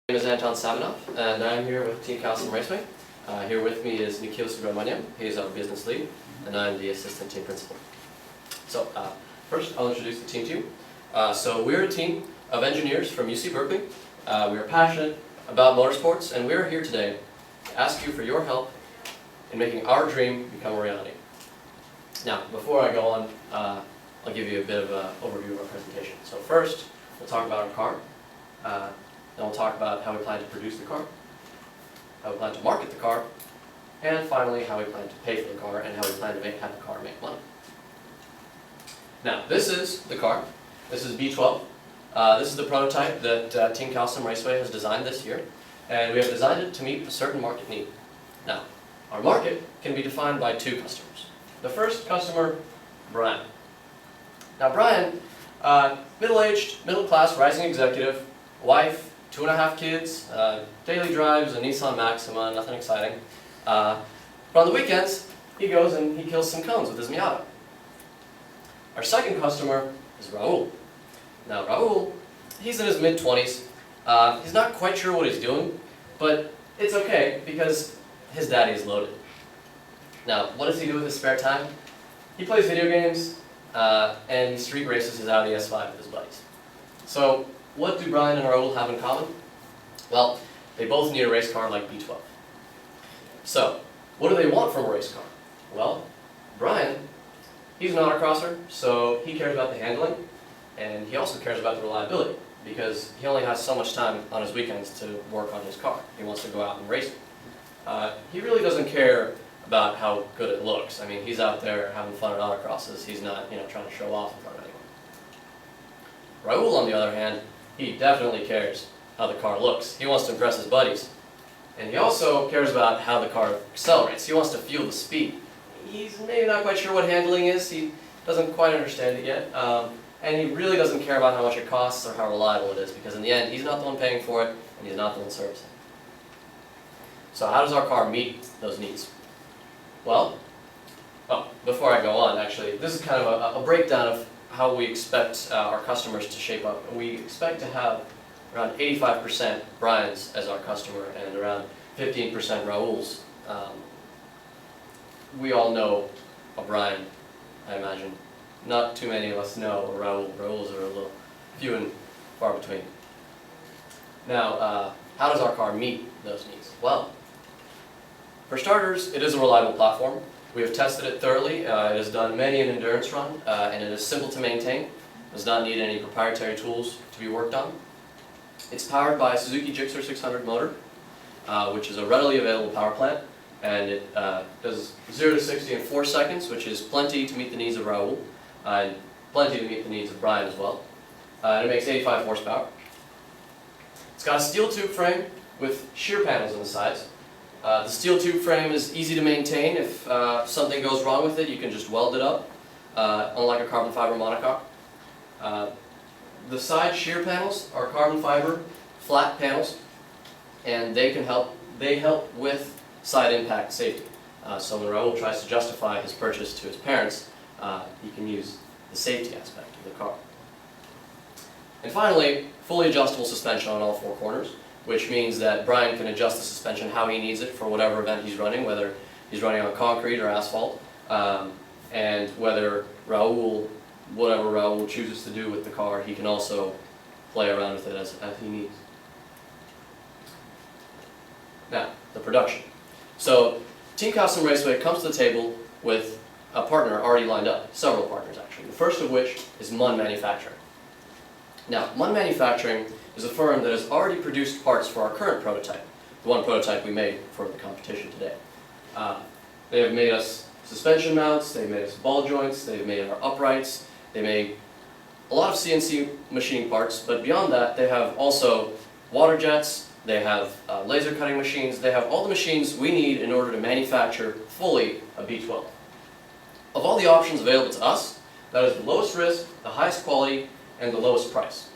My name is Anton Savinov, and I'm here with Team Calcium Raceway. Here with me is Nikhil Subramaniam. He's our business lead, and I'm the assistant team principal. So first, I'll introduce the team to you. So we're a team of engineers from UC Berkeley. We are passionate about motorsports, and we're here today to ask you for your help in making our dream become a reality. Now, before I go on, I'll give you a bit of an overview of our presentation. So first, we'll talk about our car. Then we'll talk about how we plan to produce the car, how we plan to market the car, and finally how we plan to pay for the car and how we plan to have the car make money. Now, this is the car. This is B12. This is the prototype that Team Calcium Raceway has designed this year, and we have designed it to meet a certain market need. Now, our market can be defined by two customers. The first customer, Brian. Now, Brian, middle-aged, middle-class, rising executive, wife, 2.5 kids, daily drives a Nissan Maxima, nothing exciting. But on the weekends, he goes and he kills some cones with his Miata. Our second customer is Raul. Now Raul, he's in his mid-20s. He's not quite sure what he's doing, but it's okay because his daddy is loaded. Now, what does he do with his spare time? He plays video games and he street races his Audi S5 with his buddies. So, what do Brian and Raul have in common? Well, they both need a race car like B12. So, what do they want from a race car? Well, Brian, he's an autocrosser, so he cares about the handling, and he also cares about the reliability, because he only has so much time on his weekends to work on his car. He wants to go out and race it. He really doesn't care about how good it looks. I mean, he's out there having fun at autocrosses. He's not, trying to show off in front of anyone. Raul, on the other hand, he definitely cares how the car looks. He wants to impress his buddies. And he also cares about how the car accelerates. He wants to feel the speed. He's maybe not quite sure what handling is. He doesn't quite understand it yet. And he really doesn't care about how much it costs or how reliable it is, because in the end, he's not the one paying for it, and he's not the one servicing. So how does our car meet those needs? Well, before I go on, actually, this is kind of a breakdown of how we expect our customers to shape up. We expect to have around 85% Brian's as our customer and around 15% Raul's. We all know a Brian, I imagine. Not too many of us know a Raul. Raul's are a little few and far between. Now, how does our car meet those needs? Well, for starters, it is a reliable platform. We have tested it thoroughly. It has done many an endurance run, and it is simple to maintain. It does not need any proprietary tools to be worked on. It's powered by a Suzuki Gixxer 600 motor, which is a readily available power plant, and it does 0 to 60 in 4 seconds, which is plenty to meet the needs of Raul, and plenty to meet the needs of Brian as well. And it makes 85 horsepower. It's got a steel tube frame with shear panels on the sides. The steel tube frame is easy to maintain. If something goes wrong with it, you can just weld it up, unlike a carbon fiber monocoque. The side shear panels are carbon fiber flat panels, and they help with side impact safety. So when Raul tries to justify his purchase to his parents, he can use the safety aspect of the car. And finally, fully adjustable suspension on all 4 corners, which means that Brian can adjust the suspension how he needs it for whatever event he's running, whether he's running on concrete or asphalt, and whether whatever Raul chooses to do with the car, he can also play around with it as he needs. Now, the production. So, Team Calcium Raceway comes to the table with a partner already lined up, several partners actually, the first of which is MUN Manufacturing. Now, MUN Manufacturing is a firm that has already produced parts for our current prototype, the one prototype we made for the competition today. They have made us suspension mounts, they've made us ball joints, they've made our uprights, they made a lot of CNC machining parts, but beyond that they have also water jets, they have laser cutting machines, they have all the machines we need in order to manufacture fully a B12. Of all the options available to us, that is the lowest risk, the highest quality, and the lowest price.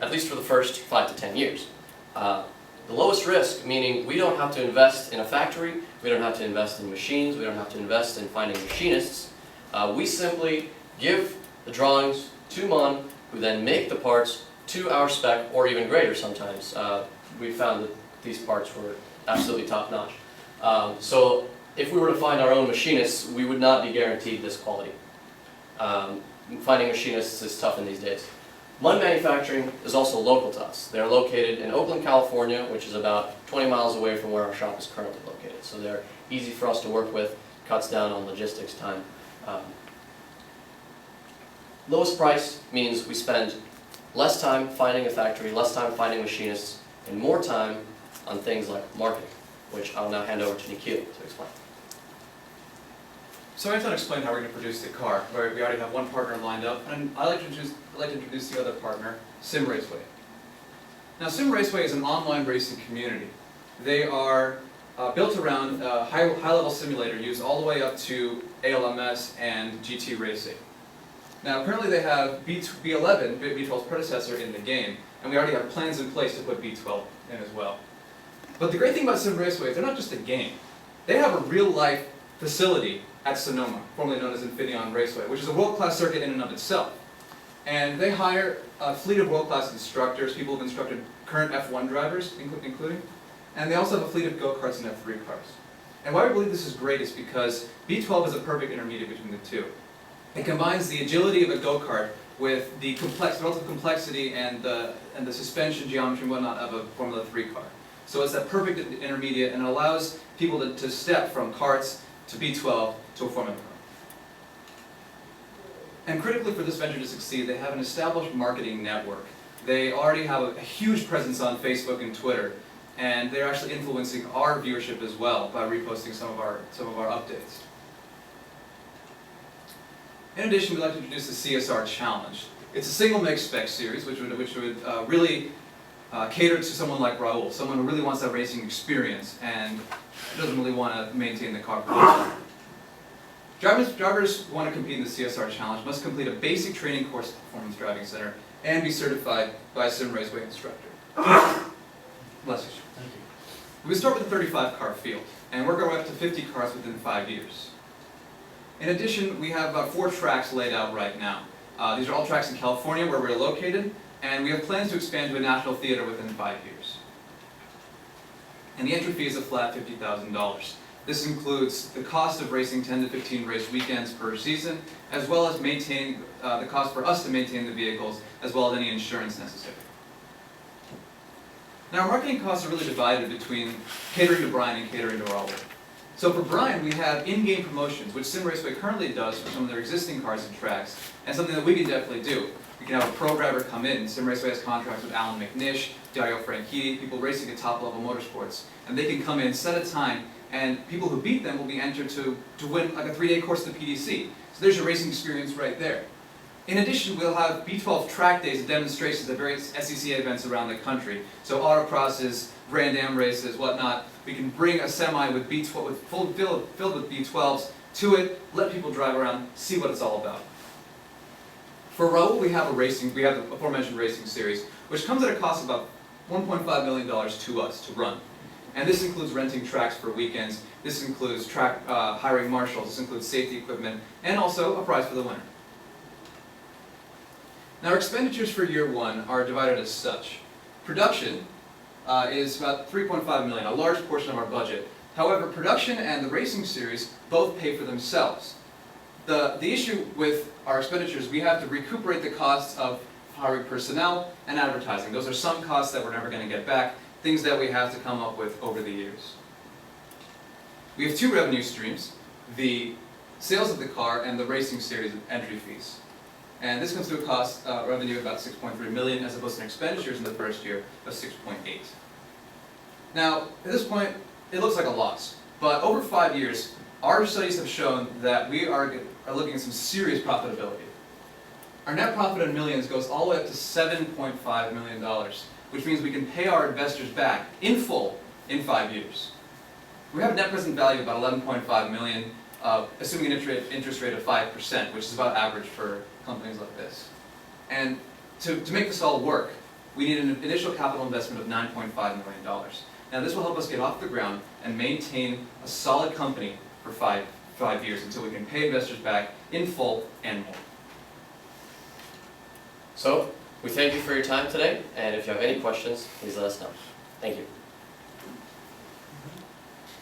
At least for the first 5 to 10 years. The lowest risk, meaning we don't have to invest in a factory, we don't have to invest in machines, we don't have to invest in finding machinists. We simply give the drawings to MUN, who then make the parts to our spec, or even greater sometimes. we found that these parts were absolutely top-notch. So if we were to find our own machinists, we would not be guaranteed this quality. Finding machinists is tough in these days. Munn Manufacturing is also local to us. They're located in Oakland, California, which is about 20 miles away from where our shop is currently located. So they're easy for us to work with, cuts down on logistics time. Lowest price means we spend less time finding a factory, less time finding machinists, and more time on things like marketing, which I'll now hand over to Nikhil to explain. So I thought I'd explain how we're going to produce the car, where we already have one partner lined up, and I'd like to introduce the other partner, Sim Raceway. Now, Sim Raceway is an online racing community. They are built around a high-level simulator used all the way up to ALMS and GT racing. Now, currently they have B11, B12's predecessor, in the game, and we already have plans in place to put B12 in as well. But the great thing about Sim Raceway is they're not just a game. They have a real-life facility at Sonoma, formerly known as Infineon Raceway, which is a world-class circuit in and of itself. And they hire a fleet of world-class instructors, people who've instructed current F1 drivers, including, and they also have a fleet of go-karts and F3 cars. And why we believe this is great is because B12 is a perfect intermediate between the two. It combines the agility of a go-kart with the relative complexity and the suspension geometry and whatnot of a Formula 3 car. So it's that perfect intermediate, and it allows people to step from karts to B12 to a Formula car. And critically for this venture to succeed, they have an established marketing network. They already have a huge presence on Facebook and Twitter, and they're actually influencing our viewership as well by reposting some of our updates. In addition, we'd like to introduce the CSR Challenge. It's a single make spec series, which would really cater to someone like Raul, someone who really wants that racing experience and doesn't really want to maintain the car production. Drivers who want to compete in the CSR Challenge must complete a basic training course at the Performance Driving Center and be certified by a Sim Raceway instructor. Bless you. Thank you. We start with a 35-car field and work our way up to 50 cars within 5 years. In addition, we have about 4 tracks laid out right now. These are all tracks in California where we're located, and we have plans to expand to a national theater within 5 years. And the entry fee is a flat $50,000. This includes the cost of racing 10 to 15 race weekends per season, as well as maintaining the cost for us to maintain the vehicles, as well as any insurance necessary. Now, our marketing costs are really divided between catering to Brian and catering to Raul. So for Brian, we have in-game promotions, which Sim Raceway currently does for some of their existing cars and tracks, and something that we can definitely do. We can have a pro driver come in. Sim Raceway has contracts with Alan McNish, Dario Franchitti, people racing at top-level motorsports, and they can come in, set a time, and people who beat them will be entered to win like a 3-day course at the PDC. So there's your racing experience right there. In addition, we'll have B12 track days and demonstrations at various SCCA events around the country. So autocrosses, Grand Am races, whatnot. We can bring a semi with B12 filled with B12s to it, let people drive around, see what it's all about. For Raul, we have the aforementioned racing series, which comes at a cost of about $1.5 million to us to run. And this includes renting tracks for weekends, this includes hiring marshals, this includes safety equipment, and also a prize for the winner. Now, our expenditures for year 1 are divided as such. Production is about $3.5 million, a large portion of our budget. However, production and the racing series both pay for themselves. The issue with our expenditures, we have to recuperate the costs of hiring personnel and advertising. Those are some costs that we're never going to get back, things that we have to come up with over the years. We have 2 revenue streams, the sales of the car and the racing series entry fees. And this comes to a cost revenue of about $6.3 million as opposed to expenditures in the first year of $6.8. Now, at this point, it looks like a loss. But over 5 years, our studies have shown that we are looking at some serious profitability. Our net profit in millions goes all the way up to $7.5 million, which means we can pay our investors back in full in 5 years. We have a net present value of about $11.5 million, assuming an interest rate of 5%, which is about average for companies like this. And to make this all work, we need an initial capital investment of $9.5 million. Now, this will help us get off the ground and maintain a solid company for five years until we can pay investors back in full and more. So, we thank you for your time today, and if you have any questions, please let us know. Thank you.